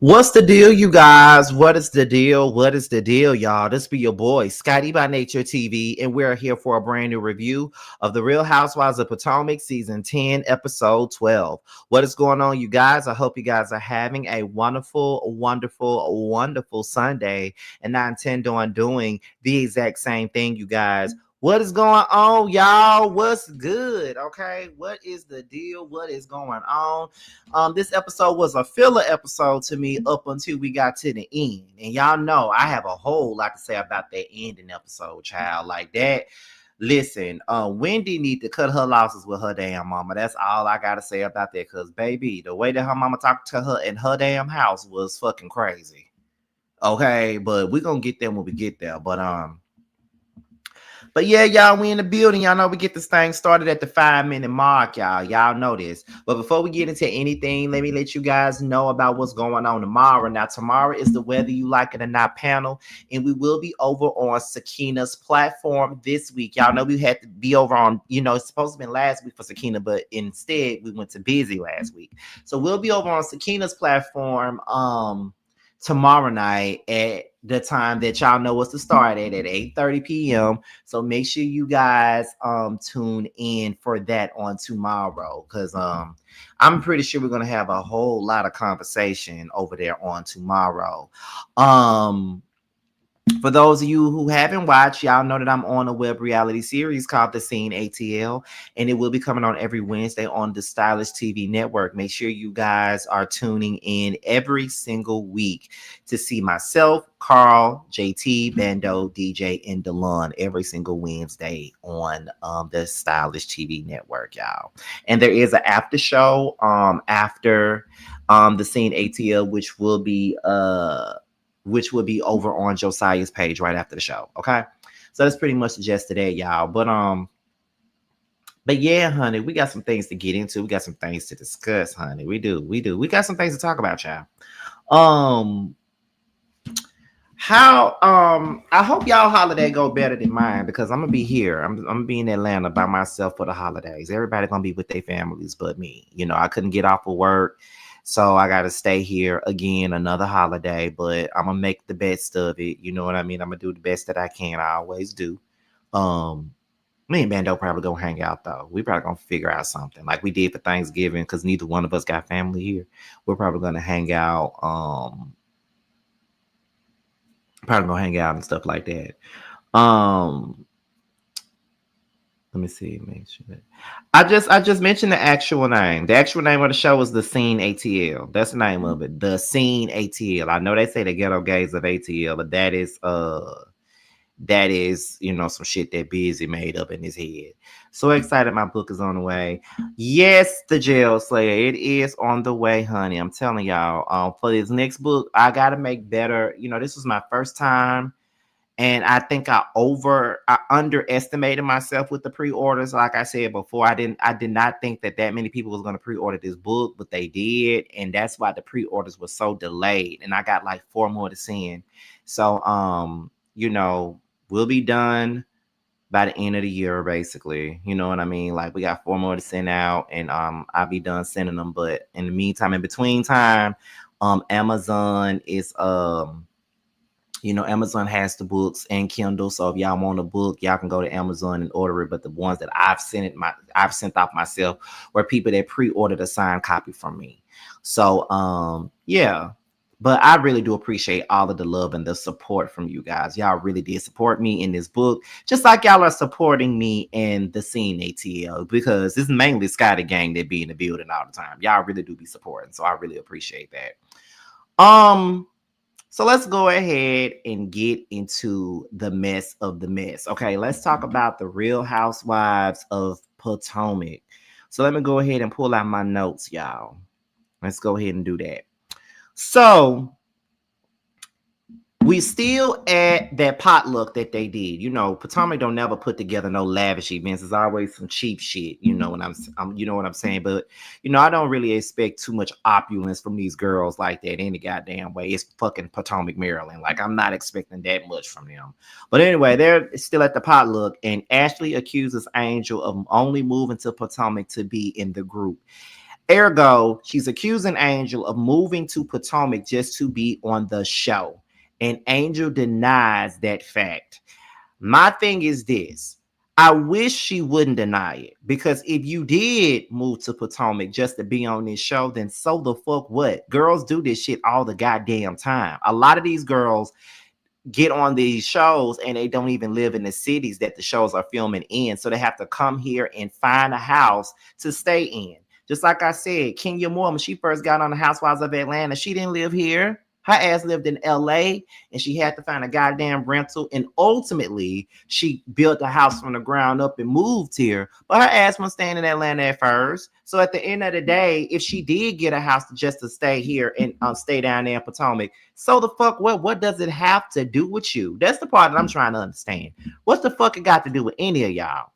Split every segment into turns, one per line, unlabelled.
What's the deal, you guys? What is the deal? What is the deal, y'all? This be your boy, Scotty by Nature TV, and we're here for a brand new review of The Real Housewives of Potomac, Season 10, Episode 12. What is going on, you guys? I hope you guys are having a wonderful, wonderful, wonderful Sunday, and I intend on doing the exact same thing, you guys. What is going on, y'all? What's good? Okay, what is the deal? What is going on? This episode was a filler episode to me up until we got to the end. And y'all know I have a whole lot to say about that ending episode, child. Like that. Listen, Wendy need to cut her losses with her damn mama. That's all I gotta say about that. Cause baby, the way that her mama talked to her in her damn house was fucking crazy. Okay, but we're gonna get there when we get there. But yeah, y'all, we in the building. Y'all know we get this thing started at the 5-minute mark, y'all. Y'all know this. But before we get into anything, let me let you guys know about what's going on tomorrow. Now, tomorrow is the Whether You Like It or Not panel, and we will be over on Sakina's platform this week. Y'all know we had to be over on, it's supposed to be last week for Sakina, but instead we went to Busy last week. So we'll be over on Sakina's platform tomorrow night at the time that y'all know what's to start at 8:30 p.m. So make sure you guys tune in for that on tomorrow, because I'm pretty sure we're gonna have a whole lot of conversation over there on tomorrow. For those of you who haven't watched, y'all know that I'm on a web reality series called The Scene ATL, and it will be coming on every Wednesday on the Stylish TV network. Make sure you guys are tuning in every single week to see myself, Carl, JT, Bando, DJ, and Delon every single Wednesday on the Stylish TV network, y'all. And there is an after show after The Scene ATL, which will be over on Josiah's page right after the show. Okay. So that's pretty much the gist today, y'all. But yeah, honey, we got some things to get into. We got some things to discuss, honey. We do. We got some things to talk about, y'all. I hope y'all holiday go better than mine, because I'm gonna be here. I'm gonna be in Atlanta by myself for the holidays. Everybody gonna be with their families but me. I couldn't get off of work. So I got to stay here again, another holiday, but I'm going to make the best of it. You know what I mean? I'm going to do the best that I can. I always do. Me and Bando probably going to hang out, though. We probably going to figure out something like we did for Thanksgiving, because neither one of us got family here. We're probably going to hang out. Probably going to hang out and stuff like that. Let me see. Make sure that I just mentioned the actual name. The actual name of the show is The Scene ATL. That's the name of it. The Scene ATL. I know they say the Ghetto Gays of ATL, but that is some shit that Busy made up in his head. So excited, my book is on the way. Yes, the Jail Slayer. It is on the way, honey. I'm telling y'all. For this next book, I gotta make better. This was my first time. And I think I underestimated myself with the pre-orders. Like I said before, I did not think that many people was going to pre-order this book, but they did. And that's why the pre-orders were so delayed. And I got like 4 more to send. So, we'll be done by the end of the year, basically. You know what I mean? Like, we got 4 more to send out, and I'll be done sending them. But in the meantime, in between time, Amazon is Amazon has the books and Kindle. So if y'all want a book, y'all can go to Amazon and order it. But the ones that I've sent off myself were people that pre-ordered a signed copy from me. So yeah. But I really do appreciate all of the love and the support from you guys. Y'all really did support me in this book, just like y'all are supporting me in The Scene ATL, because it's mainly Scotty Gang that be in the building all the time. Y'all really do be supporting. So I really appreciate that. So let's go ahead and get into the mess of the mess. Okay, let's talk about the Real Housewives of Potomac. So let me go ahead and pull out my notes, y'all. Let's go ahead and do that. So we still at that potluck that they did. Potomac don't never put together no lavish events. It's always some cheap shit. You know what I'm saying? But I don't really expect too much opulence from these girls like that any goddamn way. It's fucking Potomac, Maryland. Like, I'm not expecting that much from them. But anyway, they're still at the potluck, and Ashley accuses Angel of only moving to Potomac to be in the group. Ergo, she's accusing Angel of moving to Potomac just to be on the show. And Angel denies that fact. My thing is this. I wish she wouldn't deny it, because if you did move to Potomac just to be on this show, then so the fuck what? Girls do this shit all the goddamn time. A lot of these girls get on these shows and they don't even live in the cities that the shows are filming in. So they have to come here and find a house to stay in. Just like I said, Kenya Moore, when she first got on the Housewives of Atlanta, she didn't live here. Her ass lived in LA and she had to find a goddamn rental. And ultimately, she built a house from the ground up and moved here. But her ass was staying in Atlanta at first. So at the end of the day, if she did get a house just to stay here and stay down there in Potomac, so the fuck what does it have to do with you? That's the part that I'm trying to understand. What's the fuck it got to do with any of y'all?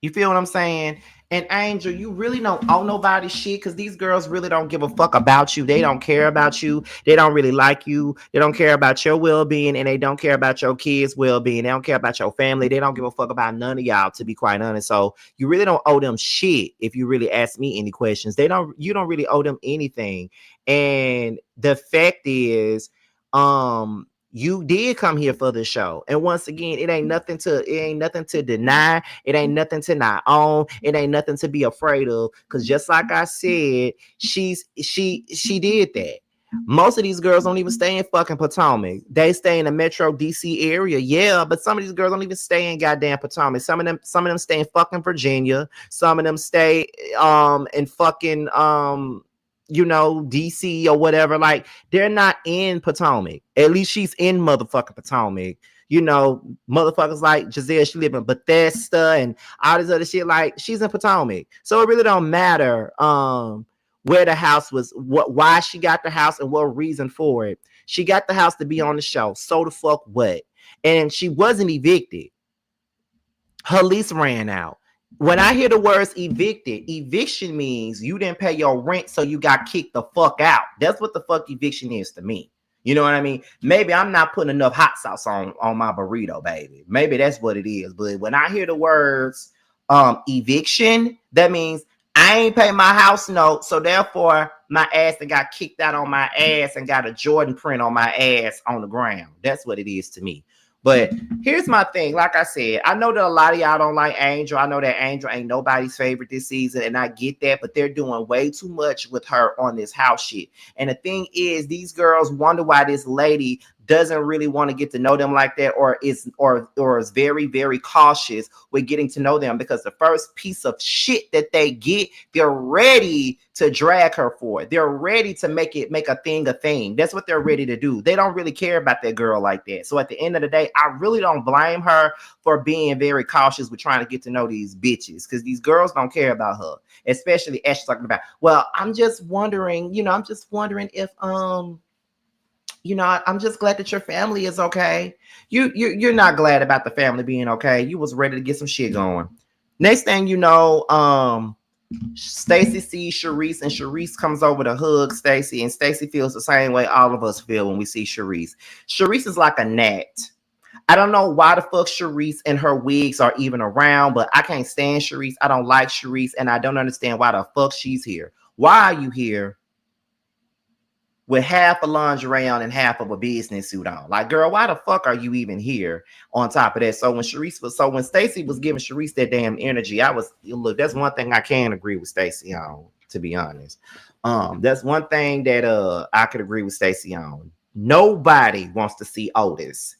You feel what I'm saying? And Angel, you really don't owe nobody shit, because these girls really don't give a fuck about you. They don't care about you. They don't really like you. They don't care about your well-being, and they don't care about your kids' well-being. They don't care about your family. They don't give a fuck about none of y'all, to be quite honest. So you really don't owe them shit if you really ask me any questions. You don't really owe them anything. And the fact is, you did come here for the show. And once again, it ain't nothing to deny. It ain't nothing to not own. It ain't nothing to be afraid of. Because just like I said, she did that. Most of these girls don't even stay in fucking Potomac. They stay in the Metro DC area. Yeah, but some of these girls don't even stay in goddamn Potomac. Some of them stay in fucking Virginia. Some of them stay in fucking DC or whatever. Like, they're not in Potomac. At least she's in motherfucking Potomac. Motherfuckers like Gizelle, she live in Bethesda and all this other shit. Like, she's in Potomac. So it really don't matter where the house was, why she got the house and what reason for it. She got the house to be on the show. So the fuck what? And she wasn't evicted. Her lease ran out. When I hear the words evicted, eviction means you didn't pay your rent, so you got kicked the fuck out. That's what the fuck eviction is to me. You know what I mean? Maybe I'm not putting enough hot sauce on my burrito, baby. Maybe that's what it is. But when I hear the words eviction, that means I ain't pay my house note, so therefore my ass that got kicked out on my ass and got a Jordan print on my ass on the ground. That's what it is to me. But here's my thing. Like I said, I know that a lot of y'all don't like Angel. I know that Angel ain't nobody's favorite this season, and I get that, but they're doing way too much with her on this house shit. And the thing is, these girls wonder why this lady doesn't really want to get to know them like that, or is very, very cautious with getting to know them, because the first piece of shit that they get, they're ready to drag her for it. They're ready to make a thing a thing. That's what they're ready to do. They don't really care about that girl like that. So at the end of the day, I really don't blame her for being very cautious with trying to get to know these bitches, because these girls don't care about her, especially as she's talking about, well, I'm just wondering if I'm just glad that your family is okay. You're not glad about the family being okay. You was ready to get some shit going. Next thing you know, Stacey sees Sharice, and Sharice comes over to hug Stacey, and Stacey feels the same way all of us feel when we see Sharice. Sharice is like a gnat. I don't know why the fuck Sharice and her wigs are even around, but I can't stand Sharice. I don't like Sharice, and I don't understand why the fuck she's here. Why are you here with half a lingerie on and half of a business suit on? Like, girl, why the fuck are you even here on top of that? So when Stacey was giving Sharice that damn energy, look, that's one thing I can agree with Stacey on, to be honest. That's one thing that I could agree with Stacey on. Nobody wants to see Otis,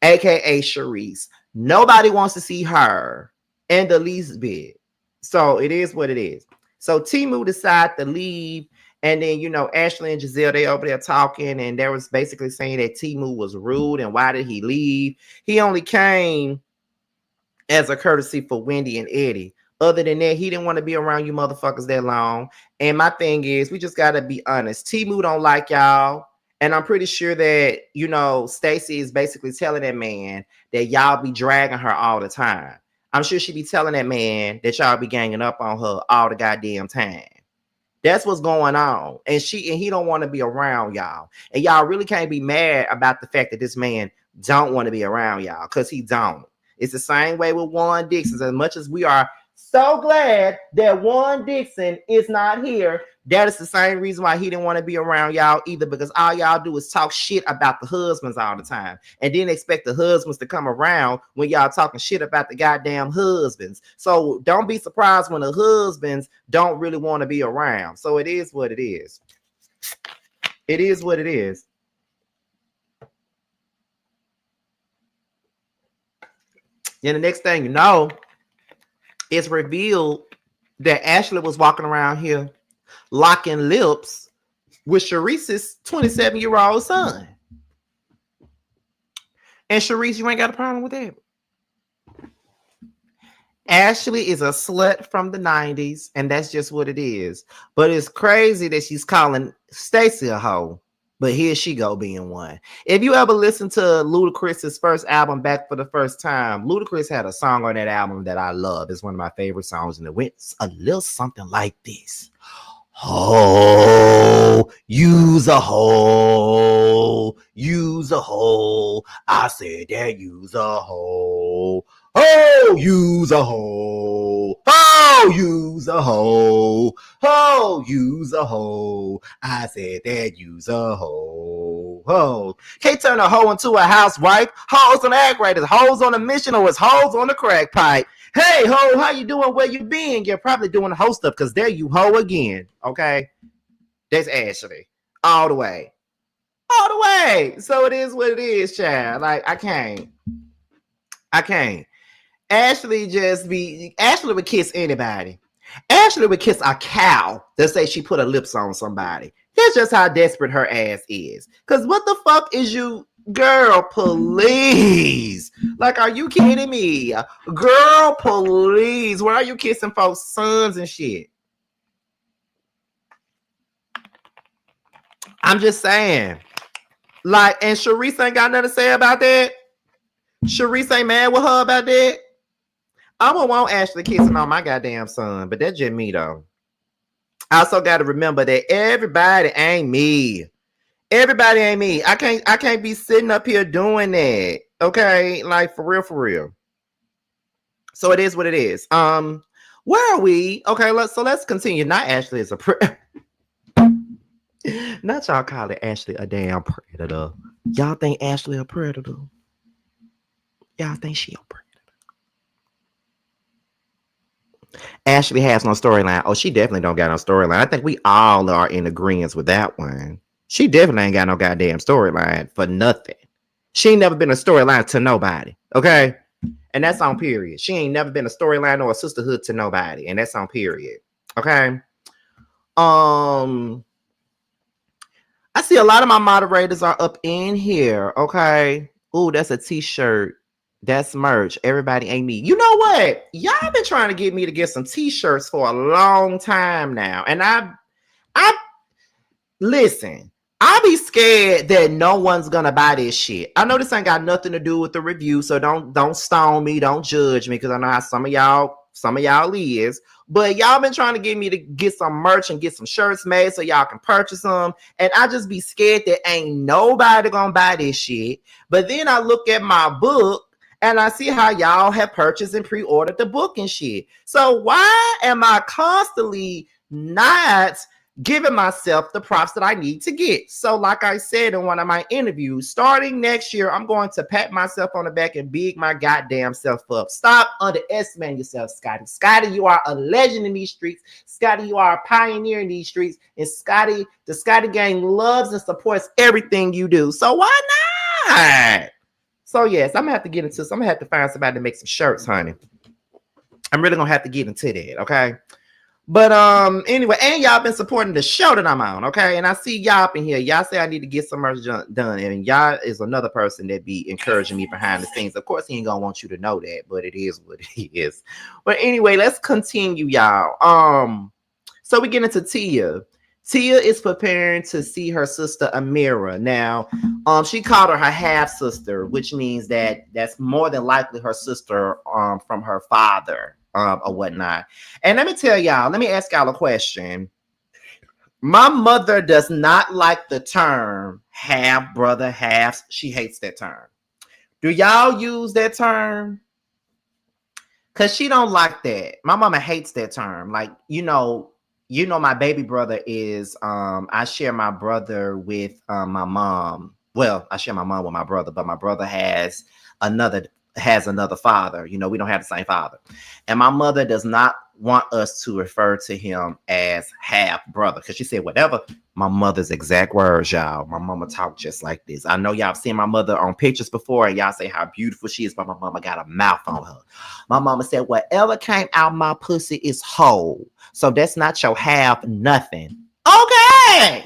aka Sharice. Nobody wants to see her in the least bit. So it is what it is. So T-Mu decided to leave. And then, Ashley and Gizelle, they over there talking, and they was basically saying that T-Mu was rude, and why did he leave? He only came as a courtesy for Wendy and Eddie. Other than that, he didn't want to be around you motherfuckers that long. And my thing is, we just got to be honest. T-Mu don't like y'all. And I'm pretty sure that, Stacey is basically telling that man that y'all be dragging her all the time. I'm sure she be telling that man that y'all be ganging up on her all the goddamn time. That's what's going on. And he don't want to be around y'all. And y'all really can't be mad about the fact that this man don't want to be around y'all, because he don't. It's the same way with Juan Dixon. As much as we are so glad that Juan Dixon is not here. That is the same reason why he didn't want to be around y'all either, because all y'all do is talk shit about the husbands all the time and then expect the husbands to come around when y'all talking shit about the goddamn husbands. So don't be surprised when the husbands don't really want to be around. So it is what it is. It is what it is. And the next thing you know, it's revealed that Ashley was walking around here locking lips with Sharice's 27-year-old son. And Sharice, you ain't got a problem with that. Ashley is a slut from the 90s, and that's just what it is. But it's crazy that she's calling Stacey a hoe. But here she go being one. If you ever listen to Ludacris's first album, Back for the First Time, Ludacris had a song on that album that I love. It's one of my favorite songs, and it went a little something like this. Oh, use a hole, use a hole. I said that use a hole. Oh, use a hole. Oh, use a hole. Oh, use a hole. I said that use a hole. Oh, can't turn a hoe into a housewife. Hoes on the act right. Is hoes on a mission or is hoes on the crack pipe? Hey, ho, how you doing? Where you been? You're probably doing the hoe stuff because there you hoe again. Okay? That's Ashley. All the way. All the way. So it is what it is, child. Like, I can't. Ashley would kiss anybody. Ashley would kiss a cow that say she put her lips on somebody. That's just how desperate her ass is. Because what the fuck is you... Girl, please. Like, are you kidding me? Girl, please. Why are you kissing folks' sons and shit? I'm just saying. Like, and Sharice ain't got nothing to say about that. Sharice ain't mad with her about that. I don't want Ashley kissing on my goddamn son, but that's just me, though. I also got to remember that everybody ain't me. Everybody ain't me. I can't be sitting up here doing that. Okay, like for real. So it is what it is. Where are we? Okay, let's continue. Not Ashley is a not y'all calling Ashley a damn predator. Y'all think Ashley a predator? Y'all think she a predator? Ashley has no storyline. Oh, she definitely don't got no storyline. I think we all are in agreement with that one. She definitely ain't got no goddamn storyline for nothing. She ain't never been a storyline to nobody. Okay? And that's on period. She ain't never been a storyline or a sisterhood to nobody. And that's on period. Okay? I see a lot of my moderators are up in here. Okay? Ooh, that's a t-shirt. That's merch. Everybody ain't me. You know what? Y'all been trying to get me to get some t-shirts for a long time now. And I listen. I be scared that no one's gonna buy this shit. I know this ain't got nothing to do with the review, so don't stone me, don't judge me, because I know how some of y'all is. But y'all been trying to get me to get some merch and get some shirts made so y'all can purchase them. And I just be scared that ain't nobody gonna buy this shit. But then I look at my book and I see how y'all have purchased and pre-ordered the book and shit. So why am I constantly not giving myself the props that I need to get? So like I said in one of my interviews, starting next year, I'm going to pat myself on the back and big my goddamn self up. Stop underestimating yourself, Scotty. Scotty, you are a legend in these streets. Scotty, you are a pioneer in these streets. And Scotty, the Scotty gang loves and supports everything you do. So why not? So yes, I'm gonna have to get into this. I'm gonna have to find somebody to make some shirts, honey. I'm really gonna have to get into that, okay? But anyway, and y'all been supporting the show that I'm on, okay? And I see y'all up in here. Y'all say I need to get some merch done, and y'all is another person that be encouraging me behind the scenes. Of course, he ain't gonna want you to know that, but it is what it is. But anyway, let's continue, y'all. So we get into Tia. Tia is preparing to see her sister Amira. Now, she called her half sister, which means that that's more than likely her sister from her father. Or whatnot. And let me tell y'all, let me ask y'all a question. My mother does not like the term half brother, half. She hates that term. Do y'all use that term? Cause she don't like that. My mama hates that term. Like, my baby brother is I share my brother with my mom. Well, I share my mom with my brother, but my brother another another father. We don't have the same father. And my mother does not want us to refer to him as half brother. Cause she said, whatever. My mother's exact words, y'all. My mama talked just like this. I know y'all seen my mother on pictures before, and y'all say how beautiful she is, but my mama got a mouth on her. My mama said, whatever came out my pussy is whole. So that's not your half nothing. Okay.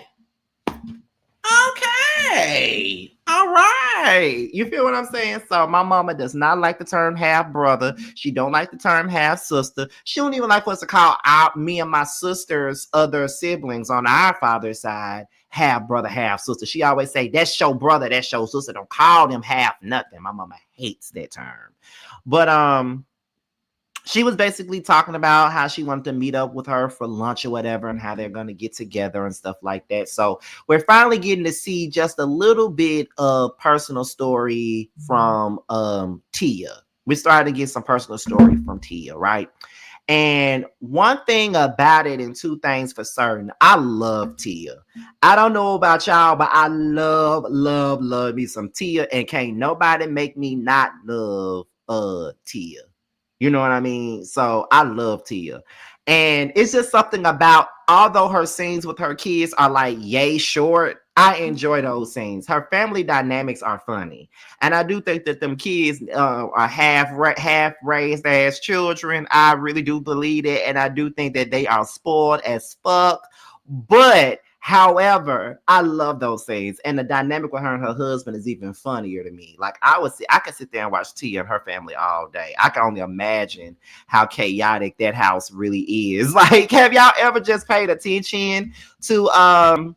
Okay. All right. You feel what I'm saying? So my mama does not like the term half brother. She don't like the term half sister. She don't even like for us to call out me and my sister's other siblings on our father's side half brother, half sister. She always say, that's your brother, that's your sister. Don't call them half nothing. My mama hates that term. But she was basically talking about how she wanted to meet up with her for lunch or whatever, and how they're going to get together and stuff like that. So we're finally getting to see just a little bit of personal story from Tia. We started to get some personal story from Tia, right? And one thing about it, and two things for certain, I love Tia. I don't know about y'all, but I love me some Tia, and can't nobody make me not love Tia. You know what I mean? So I love Tia. And it's just something about, although her scenes with her kids are like yay short, I enjoy those scenes. Her family dynamics are funny. And I do think that them kids are half raised as children. I really do believe it. And I do think that they are spoiled as fuck. But however, I love those scenes, and the dynamic with her and her husband is even funnier to me. Like I could sit there and watch Tia and her family all day. I can only imagine how chaotic that house really is. Like, have y'all ever just paid attention to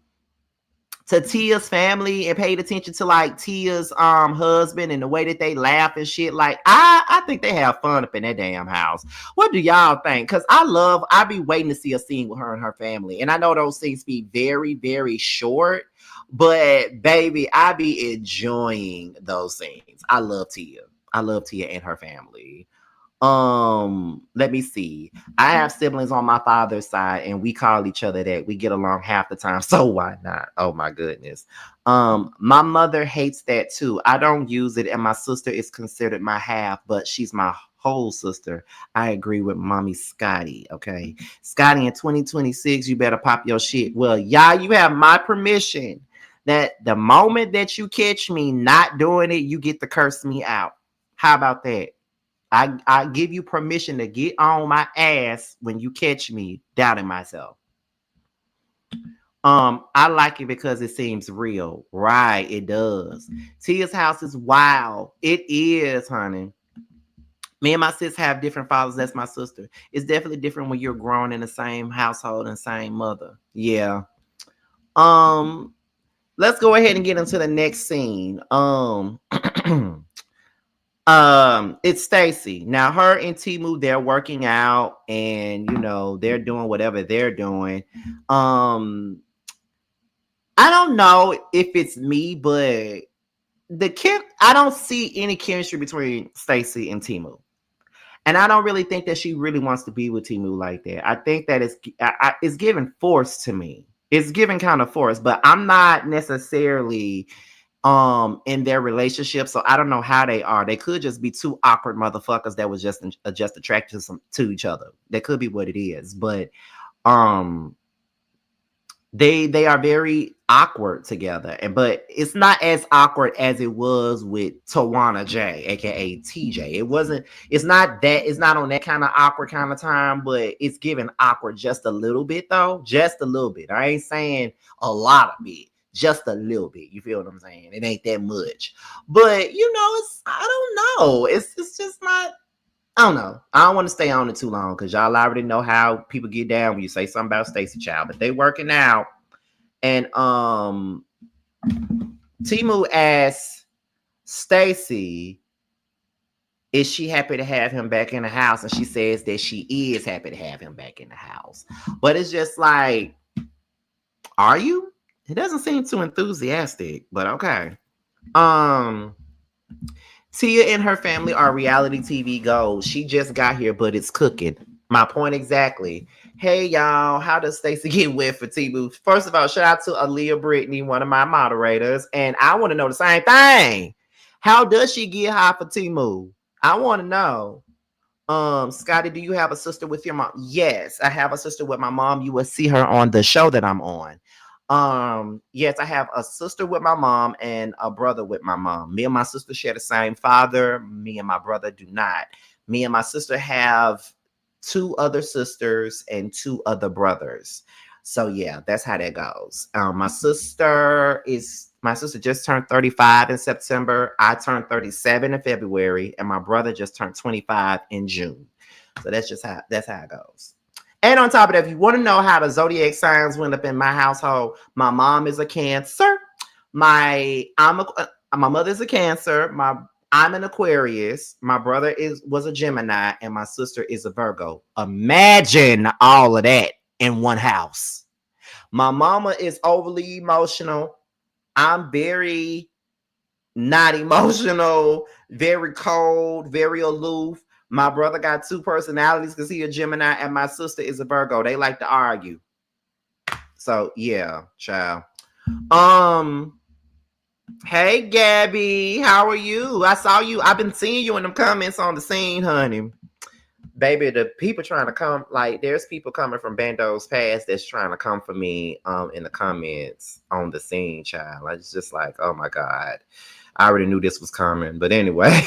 Tia's family and paid attention to like Tia's husband and the way that they laugh and shit? Like, I think they have fun up in that damn house. What do y'all think? Because I be waiting to see a scene with her and her family. And I know those scenes be very, very short, but baby, I be enjoying those scenes. I love Tia. I love Tia and her family. Let me see. I have siblings on my father's side, and we call each other that. We get along half the time, so why not? Oh my goodness. My mother hates that too. I don't use it, and my sister is considered my half, but she's my whole sister. I agree with mommy Scotty. Okay, Scotty, in 2026, you better pop your shit. Well, y'all, you have my permission that the moment that you catch me not doing it, you get to curse me out. How about that? I give you permission to get on my ass when you catch me doubting myself. I like it because it seems real. Right, it does. Tia's house is wild. It is, honey. Me and my sis have different fathers. That's my sister. It's definitely different when you're growing in the same household and same mother. Yeah. Let's go ahead and get into the next scene. It's Stacey. Now her and T-Mu, they're working out, and they're doing whatever they're doing. I don't know if it's me, but I don't see any chemistry between Stacey and T-Mu. And I don't really think that she really wants to be with T-Mu like that. I think that it's giving force to me. It's giving kind of force, but I'm not necessarily in their relationship, so I don't know how they are. They could just be two awkward motherfuckers that was just attracted to each other. That could be what it is, but they are very awkward together, but it's not as awkward as it was with Tawana J, aka TJ. It's not on that kind of awkward kind of time, but it's giving awkward just a little bit, though. Just a little bit. I ain't saying a lot of it. Just a little bit. You feel what I'm saying? It ain't that much. But I don't know. It's just not. I don't know. I don't want to stay on it too long because y'all already know how people get down when you say something about Stacey Child. But they working out. And T-Mu asks Stacey, is she happy to have him back in the house? And she says that she is happy to have him back in the house. But it's just like, are you? It doesn't seem too enthusiastic, but okay. Tia and her family are reality TV gold. She just got here, but it's cooking. My point exactly. Hey y'all, how does Stacey get wet for T-Mu? First of all, shout out to Aaliyah Brittany, one of my moderators, and I want to know the same thing. How does she get high for T-Mu? I want to know. Scotty, do you have a sister with your mom? Yes, I have a sister with my mom. You will see her on the show that I'm on. Yes, I have a sister with my mom and a brother with my mom. Me and my sister share the same father. Me and my brother do not. Me and my sister have two other sisters and two other brothers. So yeah, that's how that goes. My sister just turned 35 in September. I turned 37 in February, and my brother just turned 25 in June. So that's how it goes. And on top of that, if you want to know how the zodiac signs went up in my household, my mom is a Cancer. My mother is a Cancer. I'm an Aquarius. My brother was a Gemini, and my sister is a Virgo. Imagine all of that in one house. My mama is overly emotional. I'm very not emotional, very cold, very aloof. My brother got two personalities because he's a Gemini, and my sister is a Virgo. They like to argue. So yeah, child. Hey Gabby, how are you? I saw you. I've been seeing you in the comments on the scene, honey. Baby, the people trying to come, like there's people coming from Bando's past that's trying to come for me in the comments on the scene, child. It's just like, oh my God. I already knew this was coming. But anyway.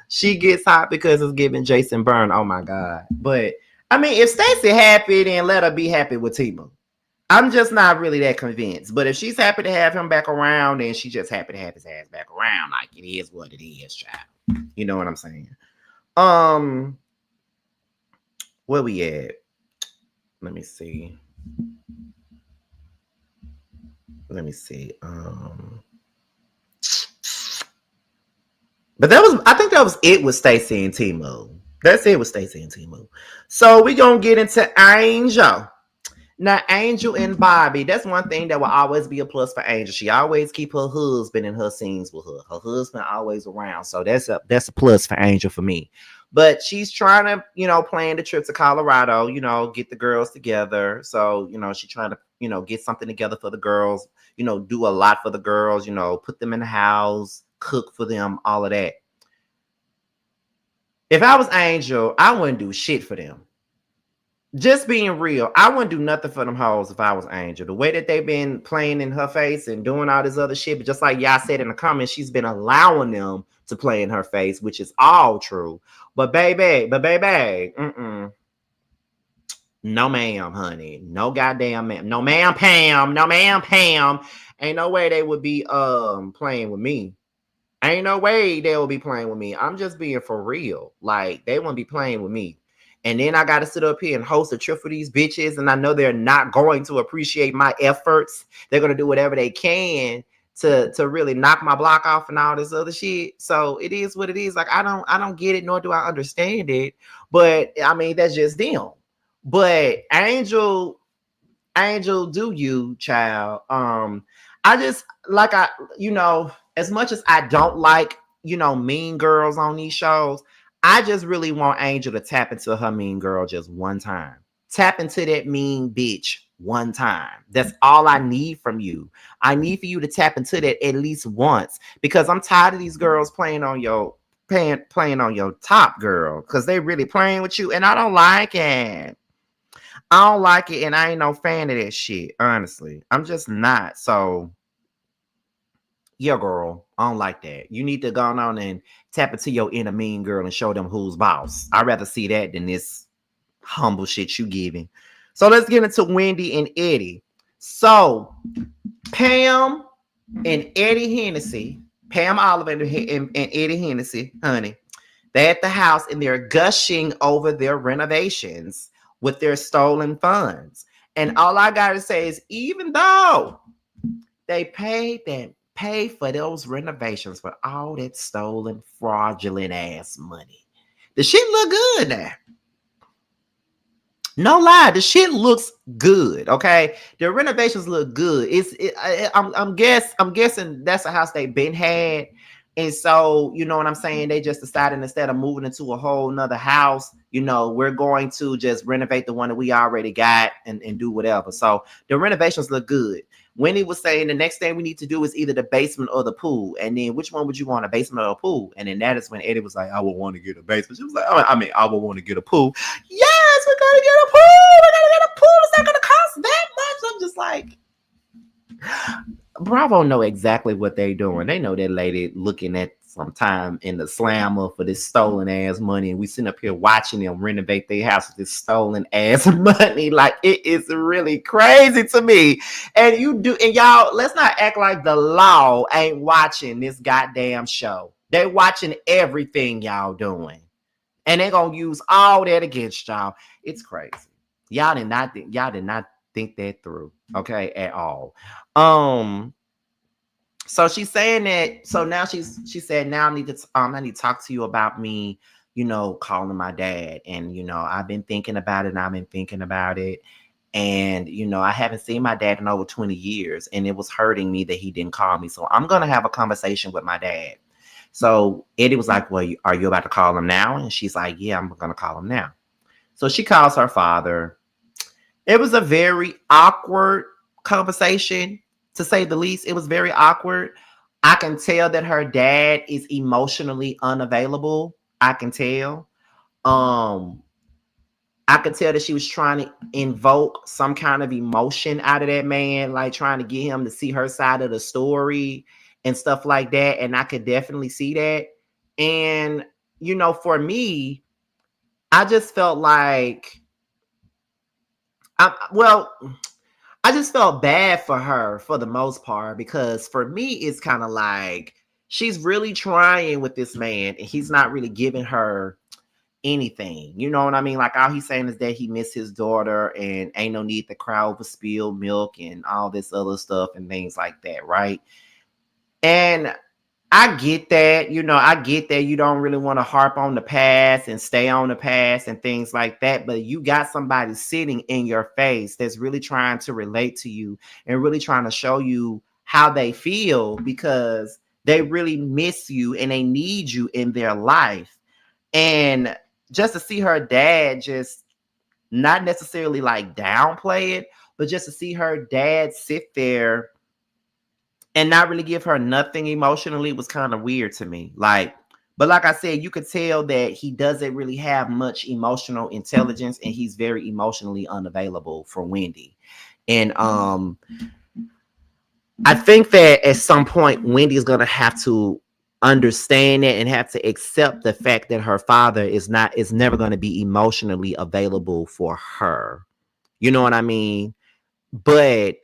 She gets hot because it's giving Jason Byrne. Oh my God. But I mean, if Stacey happy, then let her be happy with T-Mu. I'm just not really that convinced. But if she's happy to have him back around, then she's just happy to have his ass back around. Like it is what it is, child. You know what I'm saying? Where we at? Let me see. But I think that was it with Stacey and T-Mu. That's it with Stacey and T-Mu. So we're gonna get into Angel. Now, Angel and Bobby, that's one thing that will always be a plus for Angel. She always keep her husband in her scenes with her. Her husband always around. So that's a plus for Angel for me. But she's trying to, plan the trip to Colorado, get the girls together. So, she's trying to, get something together for the girls, do a lot for the girls, put them in the house, cook for them, all of that. If I was Angel, I wouldn't do shit for them. Just being real, I wouldn't do nothing for them hoes if I was Angel. The way that they've been playing in her face and doing all this other shit, but just like y'all said in the comments, she's been allowing them to play in her face, which is all true. But baby, no ma'am, honey. No goddamn ma'am. No ma'am, Pam. No ma'am, Pam. Ain't no way they would be playing with me. Ain't no way they will be playing with me. I'm just being for real. Like, they won't be playing with me. And then I got to sit up here and host a trip for these bitches. And I know they're not going to appreciate my efforts. They're going to do whatever they can to really knock my block off and all this other shit. So it is what it is. Like, I don't get it, nor do I understand it. But I mean, that's just them. But Angel, do you, child? I just as much as I don't like, mean girls on these shows, I just really want Angel to tap into her mean girl just one time. Tap into that mean bitch one time. That's all I need from you. I need for you to tap into that at least once, because I'm tired of these girls playing on your top girl, because they really playing with you, and I don't like it. I don't like it, and I ain't no fan of that shit, honestly. I'm just not. So yeah, girl, I don't like that. You need to go on and tap into your inner mean girl and show them who's boss. I'd rather see that than this humble shit you giving. So let's get into Wendy and Eddie. So Pam and Eddie Hennessy, Pam Oliver and Eddie Hennessy, honey, they're at the house and they're gushing over their renovations with their stolen funds. And all I gotta say is, even though they pay for those renovations with all that stolen, fraudulent ass money, the shit look good now. No lie, the shit looks good. Okay, the renovations look good. I'm guessing that's a house they been had, And so, you know what I'm saying? They just decided instead of moving into a whole nother house, you know, we're going to just renovate the one that we already got and do whatever. So the renovations look good. Wendy was saying the next thing we need to do is either the basement or the pool. And then which one would you want, a basement or a pool? And then that is when Eddie was like, I would want to get a basement. She was like, I would want to get a pool. Yes, we're going to get a pool. We're going to get a pool. It's not going to cost that much. I'm just like, Bravo know exactly what they doing. They know that lady looking at some time in the slammer for this stolen ass money, and we sitting up here watching them renovate their house with this stolen ass money. Like, it is really crazy to me. And y'all, let's not act like the law ain't watching this goddamn show. They watching everything y'all doing, and they gonna use all that against y'all. It's crazy. Y'all did not think that through, okay, at all. So she's saying that. So now she said, now I need to talk to you about me, you know, calling my dad. And you know, I've been thinking about it, and I've been thinking about it, and you know, I haven't seen my dad in over 20 years, and it was hurting me that he didn't call me. So I'm gonna have a conversation with my dad. So Eddie was like, well, are you about to call him now? And she's like, yeah, I'm gonna call him now. So she calls her father. It was a very awkward conversation, to say the least. It was very awkward. I can tell that her dad is emotionally unavailable. I can tell. I could tell that she was trying to invoke some kind of emotion out of that man, like trying to get him to see her side of the story and stuff like that. And I could definitely see that. And, you know, for me, I just felt like, I just felt bad for her for the most part, because for me, it's kind of like she's really trying with this man and he's not really giving her anything. You know what I mean? Like, all he's saying is that he missed his daughter and ain't no need to cry over spilled milk and all this other stuff and things like that, right? And I get that, you know, I get that you don't really want to harp on the past and stay on the past and things like that, but you got somebody sitting in your face that's really trying to relate to you and really trying to show you how they feel, because they really miss you and they need you in their life. And just to see her dad just not necessarily like downplay it, but just to see her dad sit there and not really give her nothing emotionally was kind of weird to me. But like I said, you could tell that he doesn't really have much emotional intelligence, and he's very emotionally unavailable for Wendy. And I think that at some point Wendy is gonna have to understand it and have to accept the fact that her father is never going to be emotionally available for her. You know what I mean? But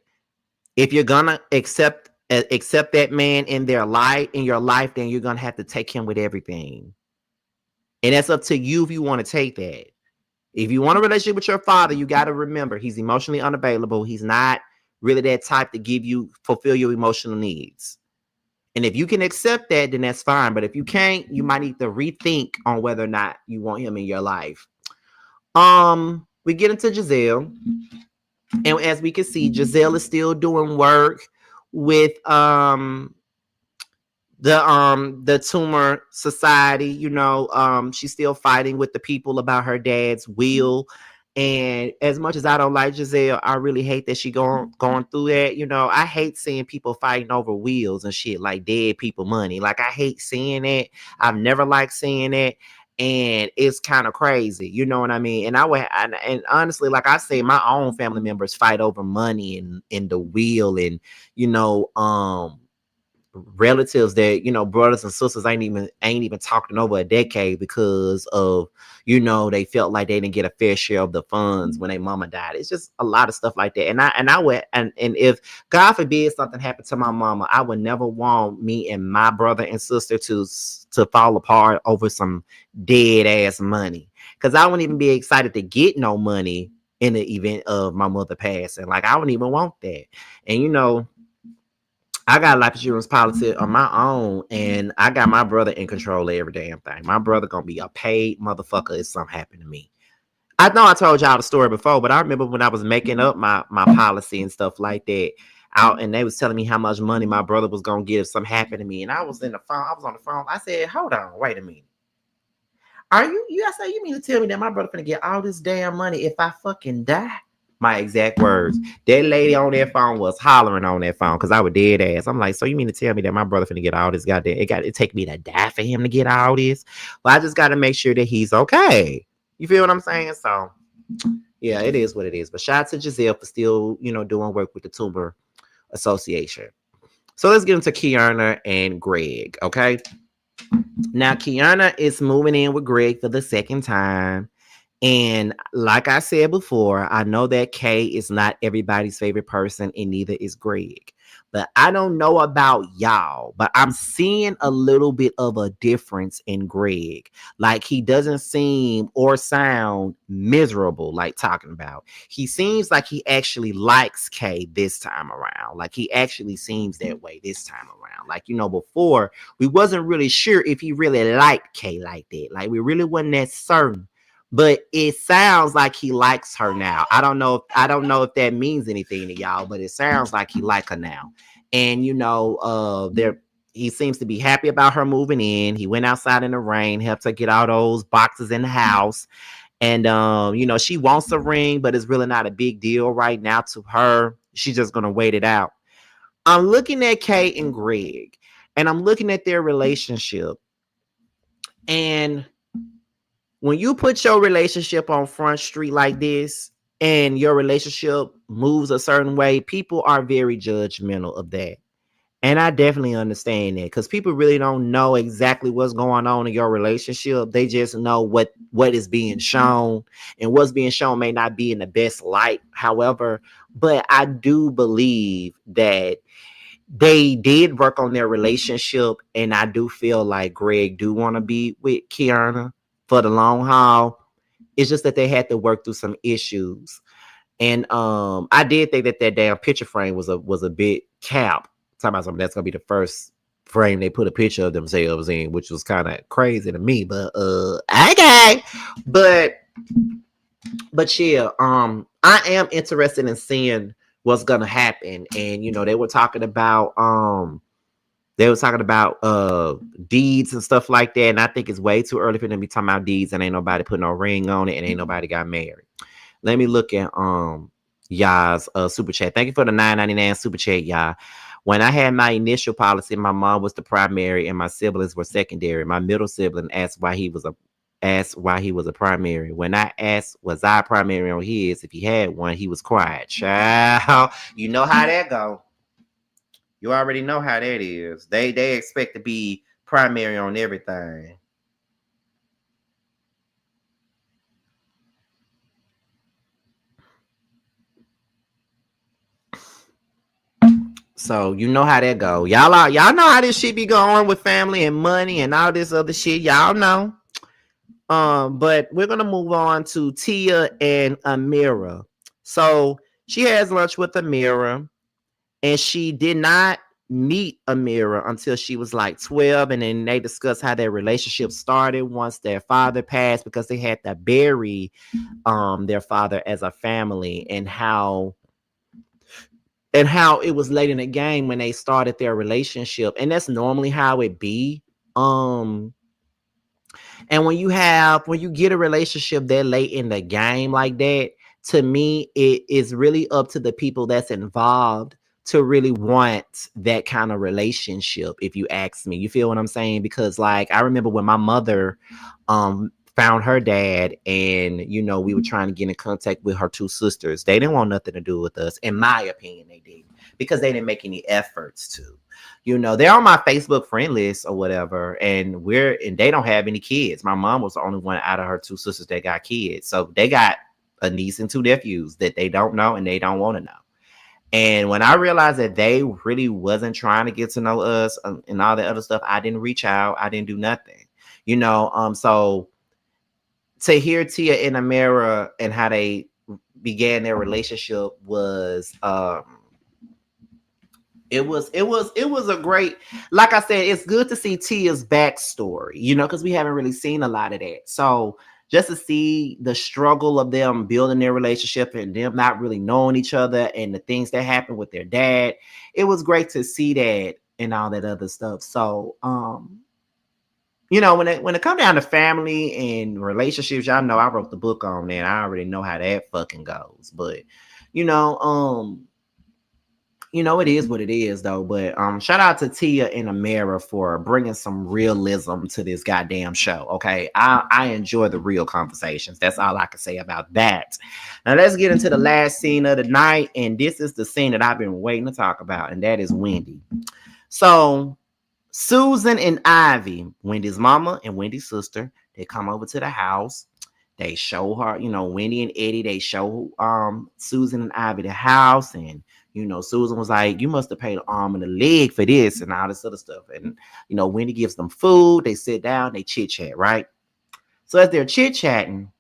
if you're gonna accept that man in your life, then you're gonna have to take him with everything. And that's up to you if you want to take that. If you want a relationship with your father, you got to remember he's emotionally unavailable. He's not really that type to fulfill your emotional needs. And if you can accept that, then that's fine. But if you can't, you might need to rethink on whether or not you want him in your life. We get into Gizelle. And as we can see, Gizelle is still doing work with the tumor society. You know, she's still fighting with the people about her dad's will. And as much as I don't like Gizelle, I really hate that she going through that. You know, I hate seeing people fighting over wheels and shit, like dead people money. Like, I hate seeing it. I've never liked seeing it. And it's kind of crazy. You know what I mean? And honestly, like I say, my own family members fight over money and the wheel, and, you know, relatives that, you know, brothers and sisters ain't even talking over a decade because of, you know, they felt like they didn't get a fair share of the funds when their mama died. It's just a lot of stuff like that. And if God forbid something happened to my mama, I would never want me and my brother and sister to fall apart over some dead ass money, because I wouldn't even be excited to get no money in the event of my mother passing. Like, I wouldn't even want that. And, you know, I got a life insurance policy on my own, and I got my brother in control of every damn thing. My brother gonna be a paid motherfucker if something happened to me. I know I told y'all the story before, but I remember when I was making up my policy and stuff like that, out, and they was telling me how much money my brother was gonna get if something happened to me. And I was on the phone. I said, hold on, wait a minute. Are you? I said, you mean to tell me that my brother gonna get all this damn money if I fucking die? My exact words. That lady on that phone was hollering on that phone because I was dead ass. I'm like, so you mean to tell me that my brother finna get all this goddamn? It take me to die for him to get all this? Well, I just got to make sure that he's okay. You feel what I'm saying? So yeah, it is what it is. But shout out to Gizelle for still, doing work with the Tumor Association. So let's get into Kiana and Greg. Okay. Now Kiana is moving in with Greg for the second time. And like I said before, I know that Kay is not everybody's favorite person, and neither is Greg. But I don't know about y'all, but I'm seeing a little bit of a difference in Greg. Like he doesn't seem or sound miserable, like talking about. He seems like he actually likes Kay this time around. Like he actually seems that way this time around. Like, before we wasn't really sure if he really liked Kay like that. Like we really wasn't that certain, but it sounds like he likes her now. I don't know if that means anything to y'all, but it sounds like he like her now. And there he seems to be happy about her moving in. He went outside in the rain, helped her get all those boxes in the house. And she wants a ring, but it's really not a big deal right now to her. She's just gonna wait it out. I'm looking at Kay and Greg, and I'm looking at their relationship. And when you put your relationship on Front Street like this and your relationship moves a certain way, people are very judgmental of that. And I definitely understand that because people really don't know exactly what's going on in your relationship. They just know what is being shown, and what's being shown may not be in the best light. However, but I do believe that they did work on their relationship, and I do feel like Greg do want to be with Kiana for the long haul. It's just that they had to work through some issues. And I did think that damn picture frame was a bit cap. Talking about something that's gonna be the first frame they put a picture of themselves in, which was kind of crazy to me. But okay. But yeah, I am interested in seeing what's gonna happen. And they were talking about deeds and stuff like that. And I think it's way too early for them to be talking about deeds, and ain't nobody put no ring on it, and ain't nobody got married. Let me look at y'all's super chat. Thank you for the $9.99 super chat, y'all. When I had my initial policy, my mom was the primary and my siblings were secondary. My middle sibling asked why he was a primary. When I asked was I primary on his, if he had one, he was quiet. Child, you know how that go. You already know how that is. They expect to be primary on everything. So you know how that go. Y'all know how this shit be going with family and money and all this other shit. Y'all know. But we're gonna move on to Tia and Amira. So she has lunch with Amira, and she did not meet Amira until she was like 12, and then they discussed how their relationship started once their father passed, because they had to bury their father as a family, and how it was late in the game when they started their relationship. And that's normally how it be. And when you get a relationship that late in the game like that, to me, it is really up to the people that's involved to really want that kind of relationship, if you ask me. You feel what I'm saying? Because like I remember when my mother found her dad, and we were trying to get in contact with her two sisters. They didn't want nothing to do with us. In my opinion, they didn't, because they didn't make any efforts to. They're on my Facebook friend list or whatever, and they don't have any kids. My mom was the only one out of her two sisters that got kids. So they got a niece and two nephews that they don't know and they don't want to know. And when I realized that they really wasn't trying to get to know us and all that other stuff, I didn't reach out. I didn't do nothing. So to hear Tia and Amira and how they began their relationship was it was a great, like I said, it's good to see Tia's backstory, because we haven't really seen a lot of that. So just to see the struggle of them building their relationship and them not really knowing each other and the things that happened with their dad. It was great to see that and all that other stuff. So, when it comes down to family and relationships, y'all know I wrote the book on that. I already know how that fucking goes. But, it is what it is, though. But shout out to Tia and Amara for bringing some realism to this goddamn show. Okay, I enjoy the real conversations. That's all I can say about that. Now let's get into the last scene of the night, and this is the scene that I've been waiting to talk about, and that is Wendy. So Susan and Ivy, Wendy's mama and Wendy's sister, they come over to the house. They show her, Wendy and Eddie, they show Susan and Ivy the house. And, Susan was like, you must have paid an arm and a leg for this and all this other stuff. And, Wendy gives them food. They sit down, they chit-chat, right? So as they're chit-chatting,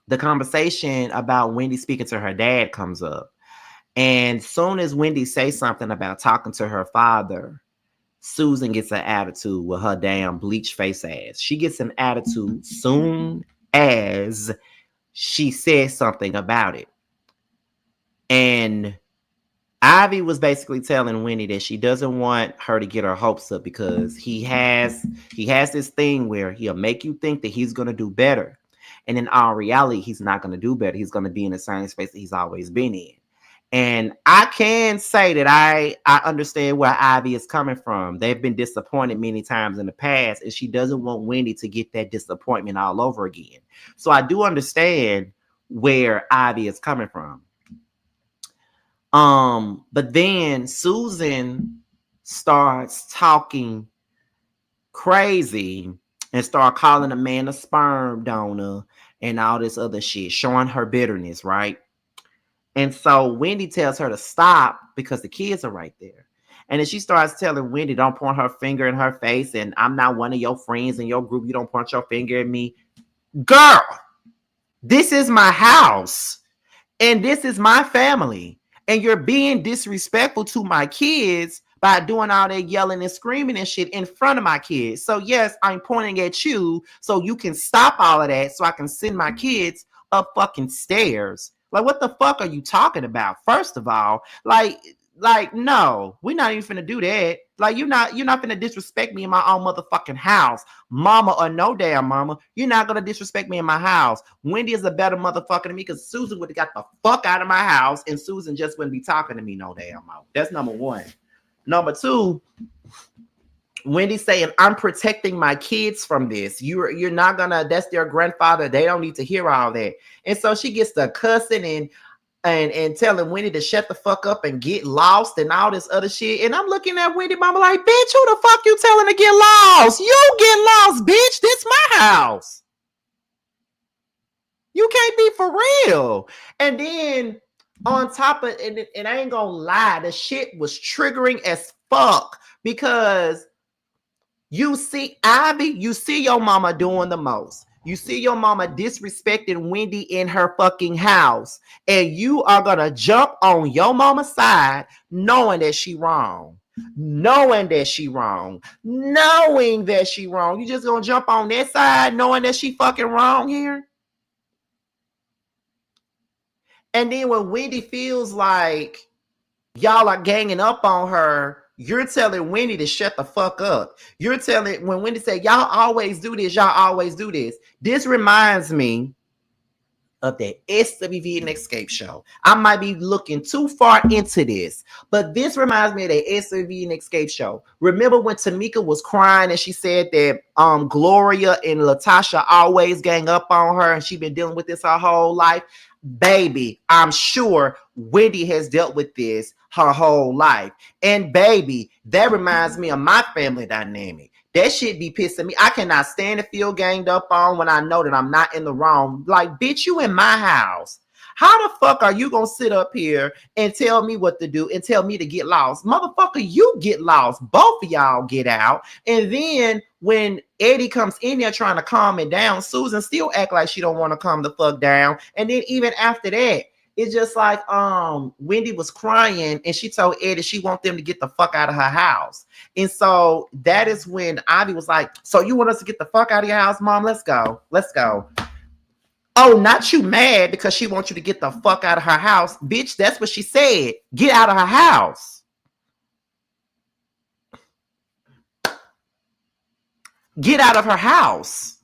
the conversation about Wendy speaking to her dad comes up. And soon as Wendy says something about talking to her father, Susan gets an attitude with her damn bleach face ass. She gets an attitude soon as she says something about it. And Ivy was basically telling Wendy that she doesn't want her to get her hopes up because he has this thing where he'll make you think that he's going to do better. And in all reality, he's not going to do better. He's going to be in the same space that he's always been in. And I can say that I understand where Ivy is coming from. They've been disappointed many times in the past, and she doesn't want Wendy to get that disappointment all over again. So I do understand where Ivy is coming from. But then Susan starts talking crazy and start calling a man a sperm donor and all this other shit, showing her bitterness, right? And so Wendy tells her to stop because the kids are right there. And then she starts telling Wendy, don't point her finger in her face. And I'm not one of your friends in your group. You don't point your finger at me. Girl, this is my house. And this is my family. And you're being disrespectful to my kids by doing all that yelling and screaming and shit in front of my kids. So yes, I'm pointing at you so you can stop all of that so I can send my kids up fucking stairs. Like, what the fuck are you talking about? First of all, like, no, we're not even finna do that. Like, you're not finna disrespect me in my own motherfucking house. Mama or no damn mama, you're not gonna disrespect me in my house. Wendy is a better motherfucker than me because Susan would have got the fuck out of my house and Susan just wouldn't be talking to me no damn more. That's number one. Number two, Wendy saying, I'm protecting my kids from this. You're not gonna, that's their grandfather. They don't need to hear all that. And so she gets to cussing and telling Wendy to shut the fuck up and get lost and all this other shit. And I'm looking at Wendy mama like, bitch, who the fuck you telling to get lost? You get lost, bitch. This my house. You can't be for real. And then on top of it, and I ain't gonna lie, the shit was triggering as fuck because you see, Ivy, you see your mama doing the most. You see your mama disrespecting Wendy in her fucking house. And you are going to jump on your mama's side knowing that she wrong. Knowing that she wrong. Knowing that she wrong. You just going to jump on that side knowing that she fucking wrong here? And then when Wendy feels like y'all are ganging up on her, you're telling Wendy to shut the fuck up. You're telling, when Wendy said, y'all always do this, y'all always do this. This reminds me of that SWV and Escape show. I might be looking too far into this, but this reminds me of that SWV and Escape show. Remember when Tamika was crying and she said that Gloria and Latasha always gang up on her and she's been dealing with this her whole life? Baby, I'm sure Wendy has dealt with this her whole life. And baby, that reminds me of my family dynamic. That shit be pissing me. I cannot stand to feel ganged up on when I know that I'm not in the wrong. Like, bitch, you in my house. How the fuck are you gonna sit up here and tell me what to do and tell me to get lost? Motherfucker, you get lost. Both of y'all get out. And then when Eddie comes in there trying to calm it down, Susan still act like she don't want to calm the fuck down. And then even after that, It's just like Wendy was crying and she told Eddie she want them to get the fuck out of her house. And so that is when Ivy was like, so you want us to get the fuck out of your house, Mom? Let's go. Let's go. Oh, not you mad because she wants you to get the fuck out of her house. Bitch, that's what she said. Get out of her house. Get out of her house.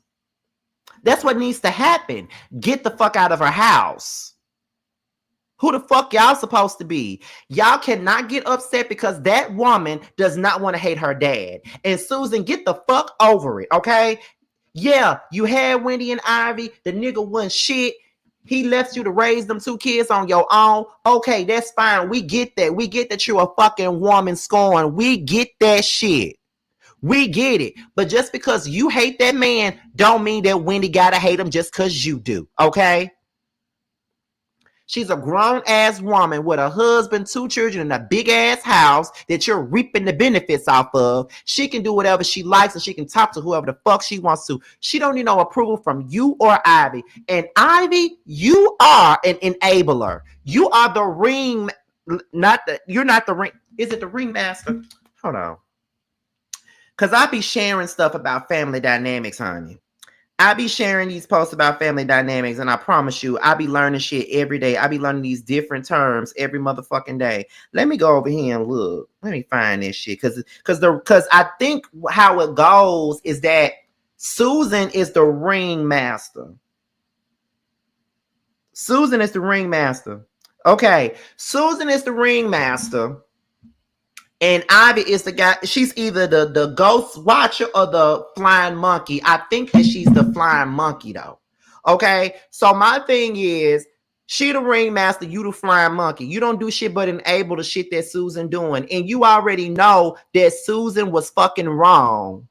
That's what needs to happen. Get the fuck out of her house. Who the fuck y'all supposed to be? Y'all cannot get upset because that woman does not want to hate her dad. And Susan, get the fuck over it, okay? Yeah, you had Wendy and Ivy. The nigga wasn't shit. He left you to raise them 2 kids on your own. Okay, that's fine. We get that. We get that you're a fucking woman scorned. We get that shit. We get it. But just because you hate that man don't mean that Wendy gotta hate him just because you do, okay? She's a grown-ass woman with a husband, 2 children, and a big-ass house that you're reaping the benefits off of. She can do whatever she likes, and she can talk to whoever the fuck she wants to. She don't need no approval from you or Ivy. And Ivy, you are an enabler. You are the ring, you're not the ring. Is it the ringmaster? Hold on. Because I be sharing stuff about family dynamics, honey. I be sharing these posts about family dynamics, and I promise you, I be learning shit every day. I be learning these different terms every motherfucking day. Let me go over here and look. Let me find this shit, because I think how it goes is that Susan is the ringmaster. Susan is the ringmaster. Okay, Susan is the ringmaster. And Ivy is the guy. She's either the ghost watcher or the flying monkey. I think that she's the flying monkey, though. Okay. So my thing is, she the ringmaster, you the flying monkey. You don't do shit but enable the shit that Susan doing. And you already know that Susan was fucking wrong.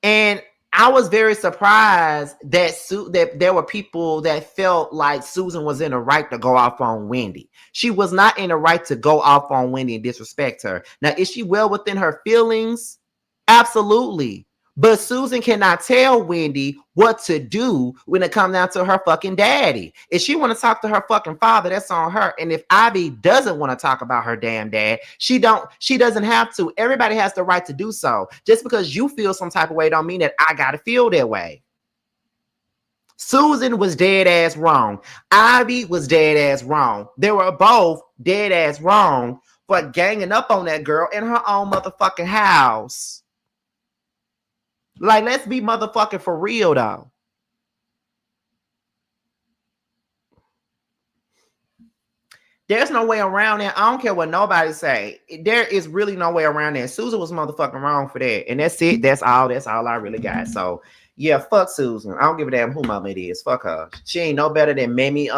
And I was very surprised that there were people that felt like Susan was in the right to go off on Wendy. She was not in the right to go off on Wendy and disrespect her. Now, is she well within her feelings? Absolutely. But Susan cannot tell Wendy what to do when it comes down to her fucking daddy. If she want to talk to her fucking father, that's on her. And if Ivy doesn't want to talk about her damn dad, she doesn't have to. Everybody has the right to do so. Just because you feel some type of way don't mean that I gotta feel that way. Susan was dead ass wrong. Ivy was dead ass wrong. They were both dead ass wrong for ganging up on that girl in her own motherfucking house. Like, let's be motherfucking for real, though. There's no way around it. I don't care what nobody say. There is really no way around it. Susan was motherfucking wrong for that. And that's it. That's all I really got. So, yeah, fuck Susan. I don't give a damn who mama it is. Fuck her. She ain't no better than Mammy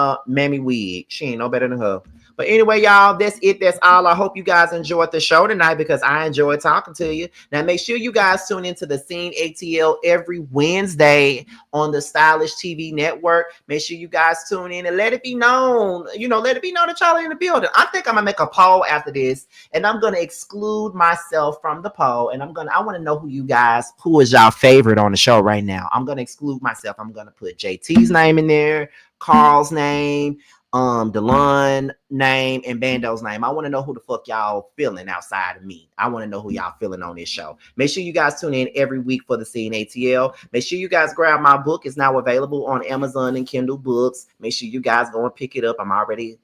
Wig. She ain't no better than her. But anyway, y'all, that's it. That's all. I hope you guys enjoyed the show tonight because I enjoyed talking to you. Now, make sure you guys tune into the Scene ATL every Wednesday on the Stylish TV network. Make sure you guys tune in and let it be known, let it be known that y'all are in the building. I think I'm going to make a poll after this, and I'm going to exclude myself from the poll, and I want to know who is y'all favorite on the show right now. I'm going to exclude myself. I'm going to put JT's name in there, Carl's name, Delon name, and Bando's name. I want to know who the fuck y'all feeling outside of me. I want to know who y'all feeling on this show. Make sure you guys tune in every week for the Scene ATL. Make sure you guys grab my book. It's now available on Amazon and Kindle Books. Make sure you guys go and pick it up. I'm already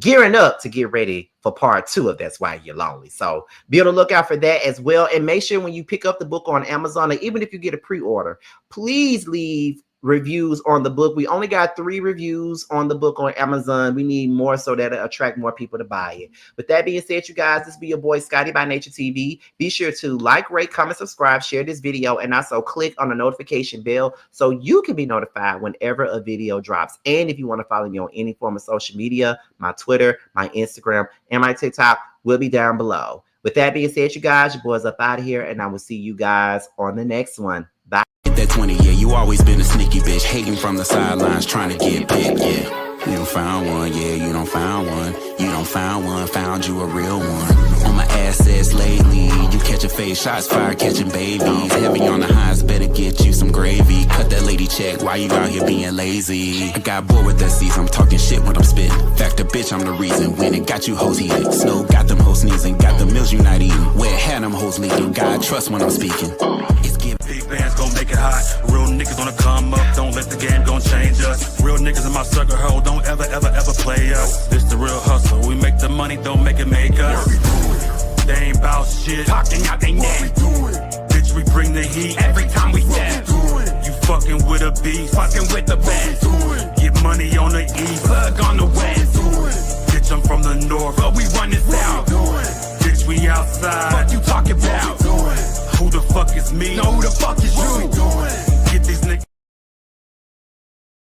gearing up to get ready for part 2 of That's Why You're Lonely. So be on the lookout for that as well. And make sure when you pick up the book on Amazon, or even if you get a pre-order, please leave reviews on the book. We only got 3 reviews on the book on Amazon. We need more so that it'll attract more people to buy it. With that being said, you guys, this be your boy Scotty by Nature TV. Be sure to like, rate, comment, subscribe, share this video, and also click on the notification bell so you can be notified whenever a video drops. And if you want to follow me on any form of social media, my Twitter, my Instagram, and my TikTok will be down below. With that being said, you guys, your boy's up out of here, and I will see you guys on the next one. Bye.
That 20, yeah, you always been a sneaky bitch, hating from the sidelines, trying to get big, yeah. You don't found one, yeah, you don't found one. You don't found one, found you a real one. On my assets lately, you catching face shots, fire catching babies. Heavy on the highs, better get you some gravy. Cut that lady check, why you out here being lazy? I got bored with that season, I'm talking shit when I'm spitting. Fact a bitch, I'm the reason. When it got you hoes heated. Snow got them hoes sneezing, got the meals you not eating. Where had them hoes leaking, God trust when I'm speaking. It's giving.
Big bands gon' make it hot. Real niggas gonna come up, don't let the game gon' change us. Real niggas in my circle, ho, don't ever play us. This the real hustle, we make the money, don't make it make us. They ain't bout shit, talking out they neck. Bitch, we bring the heat every time we step. You fucking with a beast, fucking with the best. Get money on the east, plug on the west. Bitch, I'm from the north, but we run it south. Bitch, we outside, what you talking about? Who the fuck is me? No, who the fuck is you? Get these niggas.